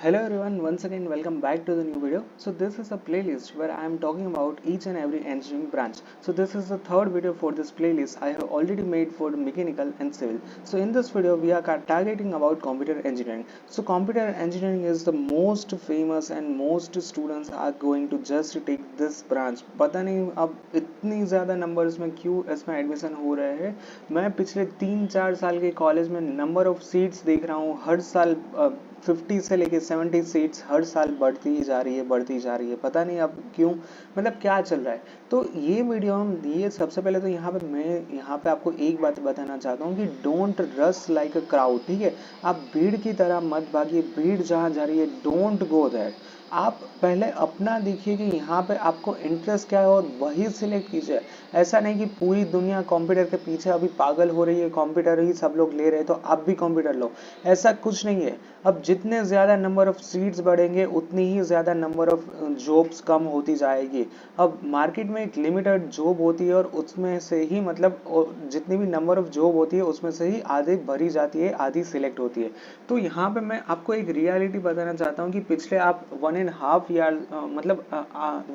Hello everyone, once again welcome back to the new video. So this is a playlist where I am talking about each and every engineering branch. So this is the third video for this playlist I have already made for mechanical and civil. So in this video we are targeting about computer engineering. So computer engineering is the most famous and most students are going to just take this branch. पता नहीं अब इतनी ज़्यादा numbers में क्यों इसमें admission हो रहे हैं. मैं पिछले 3-4 साल के कॉलेज में नंबर ऑफ सीट्स देख रहा हूँ हर साल 50 से लेके 70 सीट्स हर साल बढ़ती जा रही है पता नहीं अब क्यों मतलब क्या चल रहा है. तो ये वीडियो हम दिए सबसे पहले तो यहाँ पे आपको एक बात बताना चाहता हूँ कि don't rush like a crowd. ठीक है, आप भीड़ की तरह मत भागिए. भीड़ जहाँ जा रही है डोंट गो दैट. आप पहले अपना देखिए कि यहाँ पे आपको इंटरेस्ट क्या है और वही सिलेक्ट कीजिए. ऐसा नहीं कि पूरी दुनिया कंप्यूटर के पीछे अभी पागल हो रही है, कंप्यूटर ही सब लोग ले रहे हैं तो आप भी कंप्यूटर लो. ऐसा कुछ नहीं है. अब जितने ज़्यादा नंबर ऑफ सीट्स बढ़ेंगे उतनी ही ज़्यादा नंबर ऑफ जॉब्स कम होती जाएगी. अब मार्केट में एक लिमिटेड जॉब होती है और उसमें से ही मतलब जितनी भी नंबर ऑफ जॉब होती है उसमें से ही आधी भरी जाती है, आधी सिलेक्ट होती है. तो यहाँ पे मैं आपको एक रियलिटी बताना चाहता हूँ कि पिछले आप 1.5 ईयर मतलब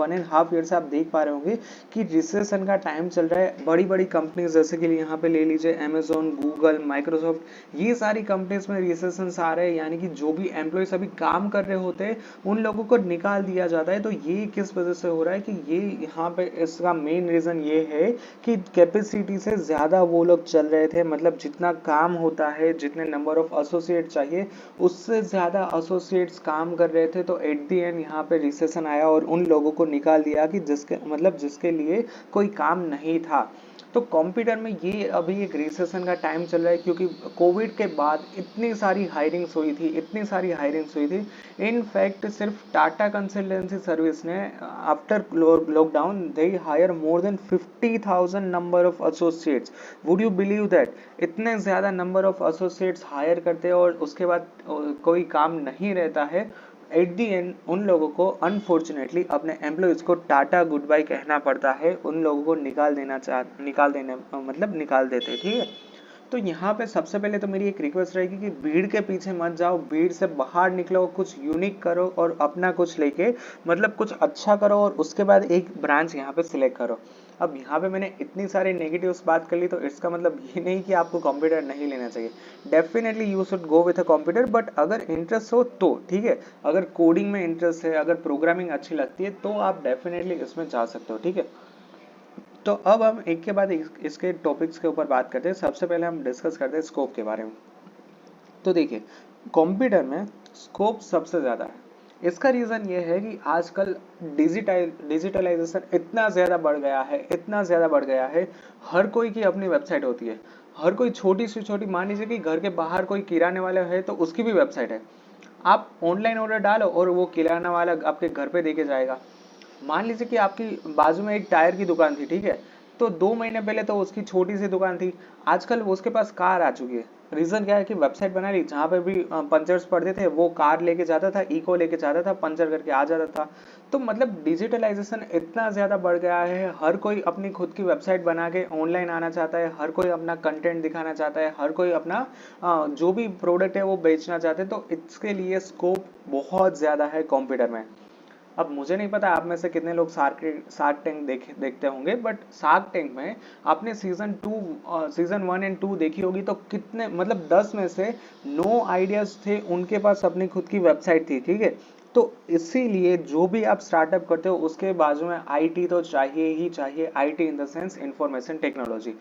1.5 ईयर से आप देख पा रहे होंगे कि रिसेशन का टाइम चल रहा है. बड़ी बड़ी कंपनीज जैसे कि यहाँ पे ले लीजिए अमेजोन, गूगल, माइक्रोसॉफ्ट, ये सारी कंपनीज में रिसेशन आ रहे हैं. यानी कि जो भी एम्प्लॉयज अभी काम कर रहे होते हैं उन लोगों को निकाल दिया जाता है. तो ये किस वजह से हो रहा है कि ये यहाँ पे इसका मेन रीजन ये है कि कैपेसिटी से ज्यादा वो लोग चल रहे थे. मतलब जितना काम होता है, जितने नंबर ऑफ एसोसिएट चाहिए उससे ज्यादा एसोसिएट्स काम कर रहे थे. तो एट दी एंड यहाँ पे रिसेशन आया और उन लोगों को निकाल दिया कि जिसके लिए कोई काम नहीं था. तो कंप्यूटर में ये अभी एक रिसेशन का टाइम चल रहा है क्योंकि कोविड के बाद इतनी सारी हायरिंग्स हुई थी. इनफैक्ट सिर्फ टाटा कंसल्टेंसी सर्विस ने after lockdown they hire more than 50,000 number of associates. Would you believe that इतने ज़्यादा नंबर ऑफ एसोसिएट्स हायर करते हैं और उसके बाद कोई काम नहीं रहता है. एट दी एंड उन लोगों को अनफॉर्चुनेटली अपने एम्प्लॉयज को टाटा गुड बाय कहना पड़ता है. उन लोगों को निकाल देते. ठीक है, तो यहाँ पे सबसे पहले तो मेरी एक रिक्वेस्ट रहेगी कि भीड़ के पीछे मत जाओ. भीड़ से बाहर निकलो, कुछ यूनिक करो और अपना कुछ लेके मतलब कुछ अच्छा करो और उसके बाद एक ब्रांच यहाँ पे सिलेक्ट करो. अब यहाँ पे मैंने इतनी सारी नेगेटिव्स बात कर ली तो इसका मतलब ये नहीं कि आपको कंप्यूटर नहीं लेना चाहिए. Definitely you should go with a computer, but अगर इंटरेस्ट हो तो ठीक है. अगर कोडिंग में इंटरेस्ट है, अगर प्रोग्रामिंग अच्छी लगती है तो आप डेफिनेटली इसमें जा सकते हो. ठीक है, तो अब हम एक के बाद इसके टॉपिक्स के ऊपर बात करते हैं. सबसे पहले हम डिस्कस करते हैं स्कोप के बारे में. तो देखिए, कंप्यूटर में स्कोप सबसे ज़्यादा है. इसका रीज़न ये है कि आजकल डिजिटलाइजेशन इतना ज़्यादा बढ़ गया है. हर कोई की अपनी वेबसाइट होती है. हर कोई छोटी से छोटी, मान लीजिए कि घर के बाहर कोई किराने वाला है तो उसकी भी वेबसाइट है. आप ऑनलाइन ऑर्डर डालो और वो किराना वाला आपके घर पे देके जाएगा. मान लीजिए कि आपकी बाजू में एक टायर की दुकान थी. ठीक है, तो 2 महीने पहले तो उसकी छोटी सी दुकान थी, आजकल उसके पास कार आ चुकी है. रीजन क्या है कि वेबसाइट बना ली, जहाँ पे भी पंचर्स पड़ते थे वो कार लेके जाता था, इको लेके जाता था, पंचर करके आ जाता था. तो मतलब डिजिटलाइजेशन इतना ज्यादा बढ़ गया है. हर कोई अपनी खुद की वेबसाइट बना के ऑनलाइन आना चाहता है. हर कोई अपना कंटेंट दिखाना चाहता है. हर कोई अपना जो भी प्रोडक्ट है वो बेचना चाहते हैं. तो इसके लिए स्कोप बहुत ज्यादा है कंप्यूटर में. अब मुझे नहीं पता आप में से कितने लोग सार्क टैंक देखते होंगे, बट सार्क टैंक में आपने सीजन 1 एंड 2 देखी होगी तो कितने मतलब 10 में से 9 आइडियाज थे उनके पास अपनी खुद की वेबसाइट थी. ठीक है, तो इसीलिए जो भी आप स्टार्टअप करते हो उसके बाजू में आईटी तो चाहिए ही चाहिए. IT in the sense information technology.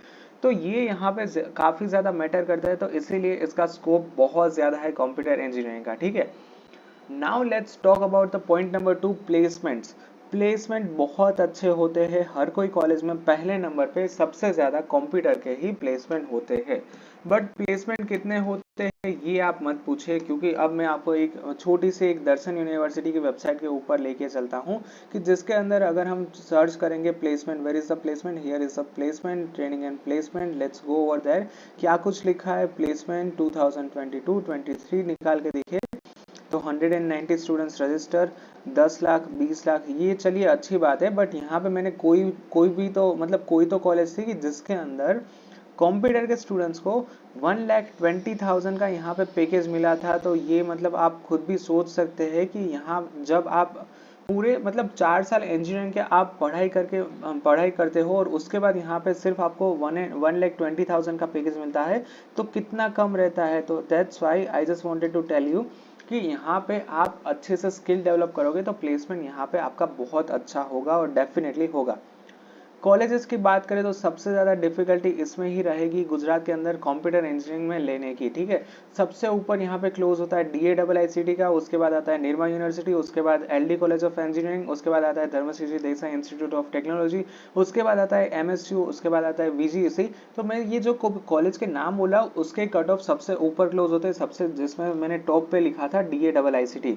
तो ये यहाँ पे काफी ज्यादा मैटर करता है. तो इसीलिए इसका स्कोप बहुत ज्यादा है कंप्यूटर इंजीनियरिंग का. ठीक है, now let's talk about the point number 2, placements. Placement बहुत अच्छे होते हैं. हर कोई कॉलेज में पहले नंबर पे सबसे ज़्यादा कंप्यूटर के ही प्लेसमेंट होते हैं. बट प्लेसमेंट कितने होते हैं ये आप मत पूछिए, क्योंकि अब मैं आपको एक छोटी सी एक दर्शन यूनिवर्सिटी की वेबसाइट के ऊपर लेके चलता हूँ कि जिसके अंदर अगर हम सर्च करेंगे placement, where is the placement, here is the placement, training and placement, let's go over there. क्या कुछ लिखा है, प्लेसमेंट 2022-23 निकाल के देखिए. तो 190 स्टूडेंट्स रजिस्टर, 10 लाख, 20 लाख, ये चलिए अच्छी बात है. बट यहाँ पे मैंने कोई भी तो मतलब कोई तो कॉलेज थी कि जिसके अंदर कंप्यूटर के स्टूडेंट्स को 1,20,000 का यहाँ पे पैकेज मिला था। तो ये मतलब आप खुद भी सोच सकते हैं कि यहाँ जब आप पूरे मतलब 4 साल इंजीनियरिंग के आप पढ़ाई करते हो और उसके बाद यहाँ पे सिर्फ आपको 1,20,000 का पैकेज मिलता है, तो कितना कम रहता है। तो that's why I just wanted to tell you कि यहाँ पे आप अच्छे से स्किल डेवलप करोगे तो प्लेसमेंट यहाँ पे आपका बहुत अच्छा होगा और डेफिनेटली होगा। कॉलेजेस की बात करें तो सबसे ज़्यादा डिफिकल्टी इसमें ही रहेगी गुजरात के अंदर कंप्यूटर इंजीनियरिंग में लेने की, ठीक है। सबसे ऊपर यहाँ पे क्लोज होता है DAIICT का, उसके बाद आता है निर्मा यूनिवर्सिटी, उसके बाद LD कॉलेज ऑफ इंजीनियरिंग, उसके बाद आता है Dharmashri Desai institute of technology, उसके बाद आता है MSU, उसके बाद आता है VGEC। तो मैं ये जो कॉलेज के नाम बोला उसके कट ऑफ सबसे ऊपर क्लोज होते हैं, सबसे जिसमें मैंने टॉप पे लिखा था DAIICT।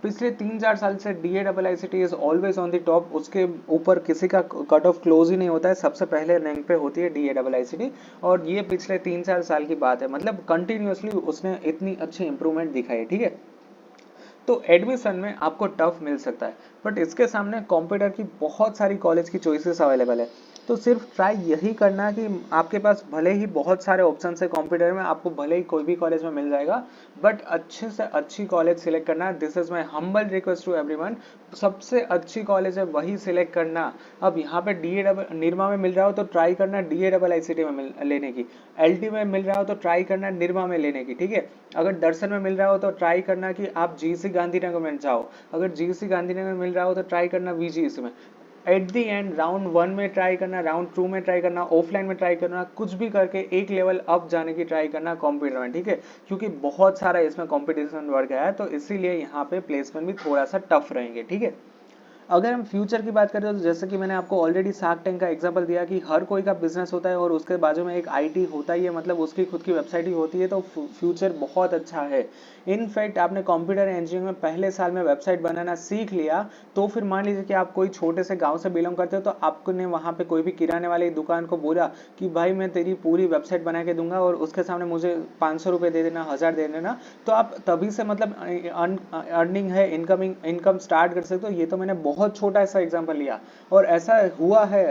पिछले 3-4 साल से DAIICT is always on the top, उसके ऊपर किसी का कट ऑफ क्लोज ही नहीं होता है, सबसे पहले रैंक पे होती है DAIICT। और ये पिछले 3-4 साल की बात है, मतलब कंटिन्यूअसली उसने इतनी अच्छी इंप्रूवमेंट दिखाई है, ठीक है। तो एडमिशन में आपको टफ मिल सकता है, बट इसके सामने कंप्यूटर की बहुत सारी कॉलेज की चॉइसेस अवेलेबल है। तो सिर्फ ट्राई यही करना कि आपके पास भले ही बहुत सारे ऑप्शन है कंप्यूटर में, आपको भले ही कोई भी कॉलेज में मिल जाएगा, बट अच्छे से अच्छी कॉलेज सिलेक्ट करना। This is my humble request to everyone, सबसे अच्छी कॉलेज है वही सिलेक्ट करना। अब यहाँ पे निर्मा में मिल रहा हो तो ट्राई करना DAIICT में लेने की, LT में मिल रहा हो तो ट्राई करना निर्मा में लेने की, ठीक है। अगर दर्शन में मिल रहा हो तो ट्राई करना कि आप GC गांधीनगर में जाओ, अगर GC गांधीनगर में मिल रहा हो तो ट्राई करना VGEC में। एट दी एंड राउंड 1 में ट्राई करना, राउंड 2 में ट्राई करना, ऑफलाइन में ट्राई करना, कुछ भी करके एक लेवल अप जाने की ट्राई करना कंप्यूटर में, ठीक है। क्योंकि बहुत सारा इसमें कंपटीशन बढ़ गया है, तो इसीलिए यहाँ पे प्लेसमेंट भी थोड़ा सा टफ रहेंगे, ठीक है। अगर हम फ्यूचर की बात करें तो जैसे कि मैंने आपको ऑलरेडी शार्क टैंक का एग्जांपल दिया कि हर कोई का बिजनेस होता है और उसके बाजू में एक IT होता ही है, मतलब उसकी खुद की वेबसाइट ही होती है, तो फ्यूचर बहुत अच्छा है। इनफैक्ट आपने कंप्यूटर इंजीनियरिंग में पहले साल में वेबसाइट बनाना सीख लिया, तो फिर मान लीजिए कि आप कोई छोटे से गाँव से बिलोंग करते हो, तो आपने वहाँ पे कोई भी किराने वाले दुकान को बोला कि भाई मैं तेरी पूरी वेबसाइट बना के दूंगा और उसके सामने मुझे 500 रुपये दे देना, 1000 दे देना, तो आप तभी से मतलब अर्निंग है, इनकम स्टार्ट कर सकते हो। ये तो मैंने बहुत छोटा सा एग्जांपल लिया और ऐसा हुआ है।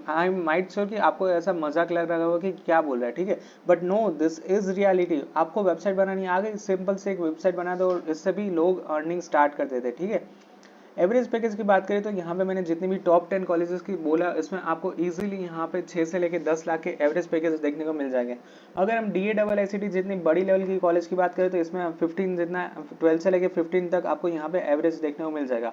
आई एम माइट श्योर कि आपको ऐसा मजाक लग रहा होगा कि क्या बोल रहा है, ठीक है, but no, this is reality. आपको वेबसाइट बनानी आ गई, सिंपल से एक वेबसाइट बना दो और इससे भी लोग अर्निंग स्टार्ट कर देते, ठीक है। एवरेज पैकेज की बात करें तो यहाँ पे मैंने जितनी भी टॉप 10 कॉलेजेस की बोला, इसमें आपको इजीली यहाँ पे 6 से लेके 10 लाख के एवरेज पैकेज देखने को मिल जाएंगे। अगर हम DAIICT जितनी बड़ी लेवल की कॉलेज की बात करें तो इसमें 15 जितना 12 से लेके 15 तक आपको यहाँ पे एवरेज देखने को मिल जाएगा।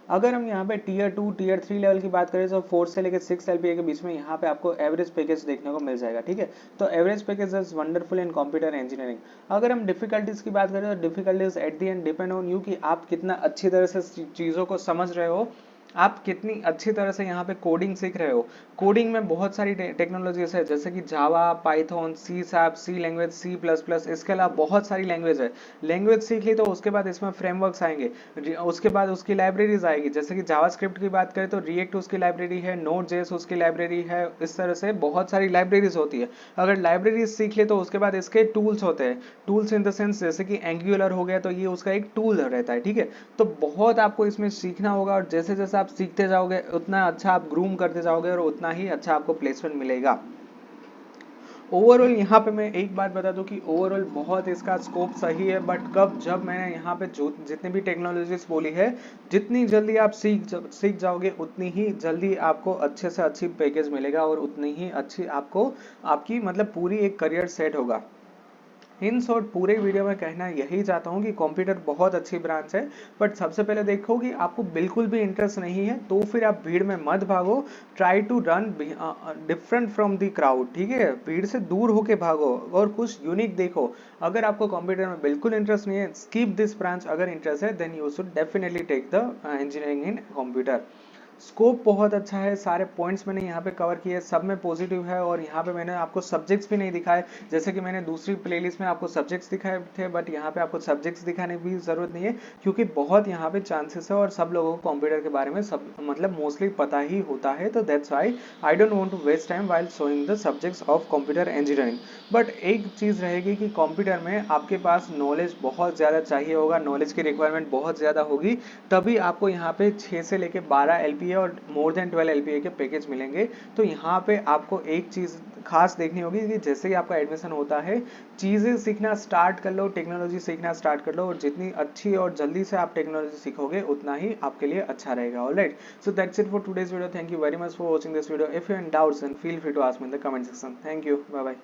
अगर हम यहाँ पे Tier 2 Tier 3 लेवल की बात करें तो 4 से लेकर 6 LPA के बीच में यहाँ पे आपको एवरेज पैकेज देखने को मिल जाएगा, ठीक है। तो average package is wonderful in computer engineering. अगर हम डिफिकल्टीज की बात करें तो difficulties at the and depend on you कि आप कितना अच्छी तरह से चीज़ों को समझ रहे हो, आप कितनी अच्छी तरह से यहाँ पे कोडिंग सीख रहे हो। कोडिंग में बहुत सारी टेक्नोलॉजीज है, जैसे कि जावा, पाइथन, C लैंग्वेज, C++, इसके अलावा बहुत सारी लैंग्वेज है। लैंग्वेज सीख ली तो उसके बाद इसमें फ्रेमवर्क्स आएंगे, उसके बाद उसकी लाइब्रेरीज आएगी। जैसे कि जावास्क्रिप्ट की बात करें तो रिएक्ट उसकी लाइब्रेरी है, Node.js उसकी लाइब्रेरी है, इस तरह से बहुत सारी लाइब्रेरीज होती है। अगर लाइब्रेरीज सीख ले तो उसके बाद इसके टूल्स होते हैं, टूल्स इन द सेंस जैसे कि एंगुलर हो गया तो ये उसका एक टूल रहता है, ठीक है। तो बहुत आपको इसमें सीखना होगा और जैसे जैसे आप सीखते जाओगे उतना अच्छा आप ग्रूम करते जाओगे और उतना ही अच्छा आपको प्लेसमेंट मिलेगा। ओवरऑल यहाँ पे मैं एक बात बता दूं कि ओवरऑल बहुत इसका स्कोप सही है, बट कब जब मैंने यहाँ पे जो जितनी भी टेक्नोलॉजीज बोली है, जितनी जल्दी आप सीख जाओगे उतनी ही जल्दी आपको अच्छे से अच्छी पैकेज मिलेगा और उतनी ही अच्छी आपको आपकी मतलब पूरी एक करियर सेट होगा। इन शॉर्ट पूरे वीडियो में कहना यही चाहता हूँ कि कंप्यूटर बहुत अच्छी ब्रांच है, बट सबसे पहले देखो कि आपको बिल्कुल भी इंटरेस्ट नहीं है तो फिर आप भीड़ में मत भागो। Try to run different from the crowd, ठीक है, भीड़ से दूर होके भागो और कुछ यूनिक देखो। अगर आपको कंप्यूटर में बिल्कुल इंटरेस्ट नहीं है, स्किप दिस ब्रांच। अगर इंटरेस्ट है then you should definitely take the engineering in computer. Scope बहुत अच्छा है, सारे पॉइंट्स मैंने यहाँ पे कवर किए, सब में पॉजिटिव है। और यहाँ पे मैंने आपको सब्जेक्ट्स भी नहीं दिखाए, जैसे कि मैंने दूसरी प्लेलिस्ट में आपको सब्जेक्ट्स दिखाए थे, बट यहाँ पे आपको सब्जेक्ट्स दिखाने की जरूरत नहीं है क्योंकि बहुत यहाँ पे चांसेस है और सब लोगों को कंप्यूटर के बारे में सब मतलब मोस्टली पता ही होता है। तो that's why I don't want to waste time while showing the subjects of computer engineering. But एक चीज़ रहेगी कि कंप्यूटर में आपके पास नॉलेज बहुत ज़्यादा चाहिए होगा, नॉलेज की रिक्वायरमेंट बहुत ज़्यादा होगी, तभी आपको यहाँ पे 6 से लेके 12 LPA और मोर देन 12 LPA के पैकेज मिलेंगे। तो यहाँ पे आपको एक चीज़ खास देखनी होगी कि जैसे ही आपका एडमिशन होता है चीज़ें सीखना स्टार्ट कर लो, टेक्नोलॉजी सीखना स्टार्ट कर लो, और जितनी अच्छी और जल्दी से आप टेक्नोलॉजी सीखोगे उतना ही आपके लिए अच्छा रहेगा। Alright, so that's it for today's video. Thank you very much for watching this video. If you in doubts then feel free to ask me in the comment section. Thank you, bye bye.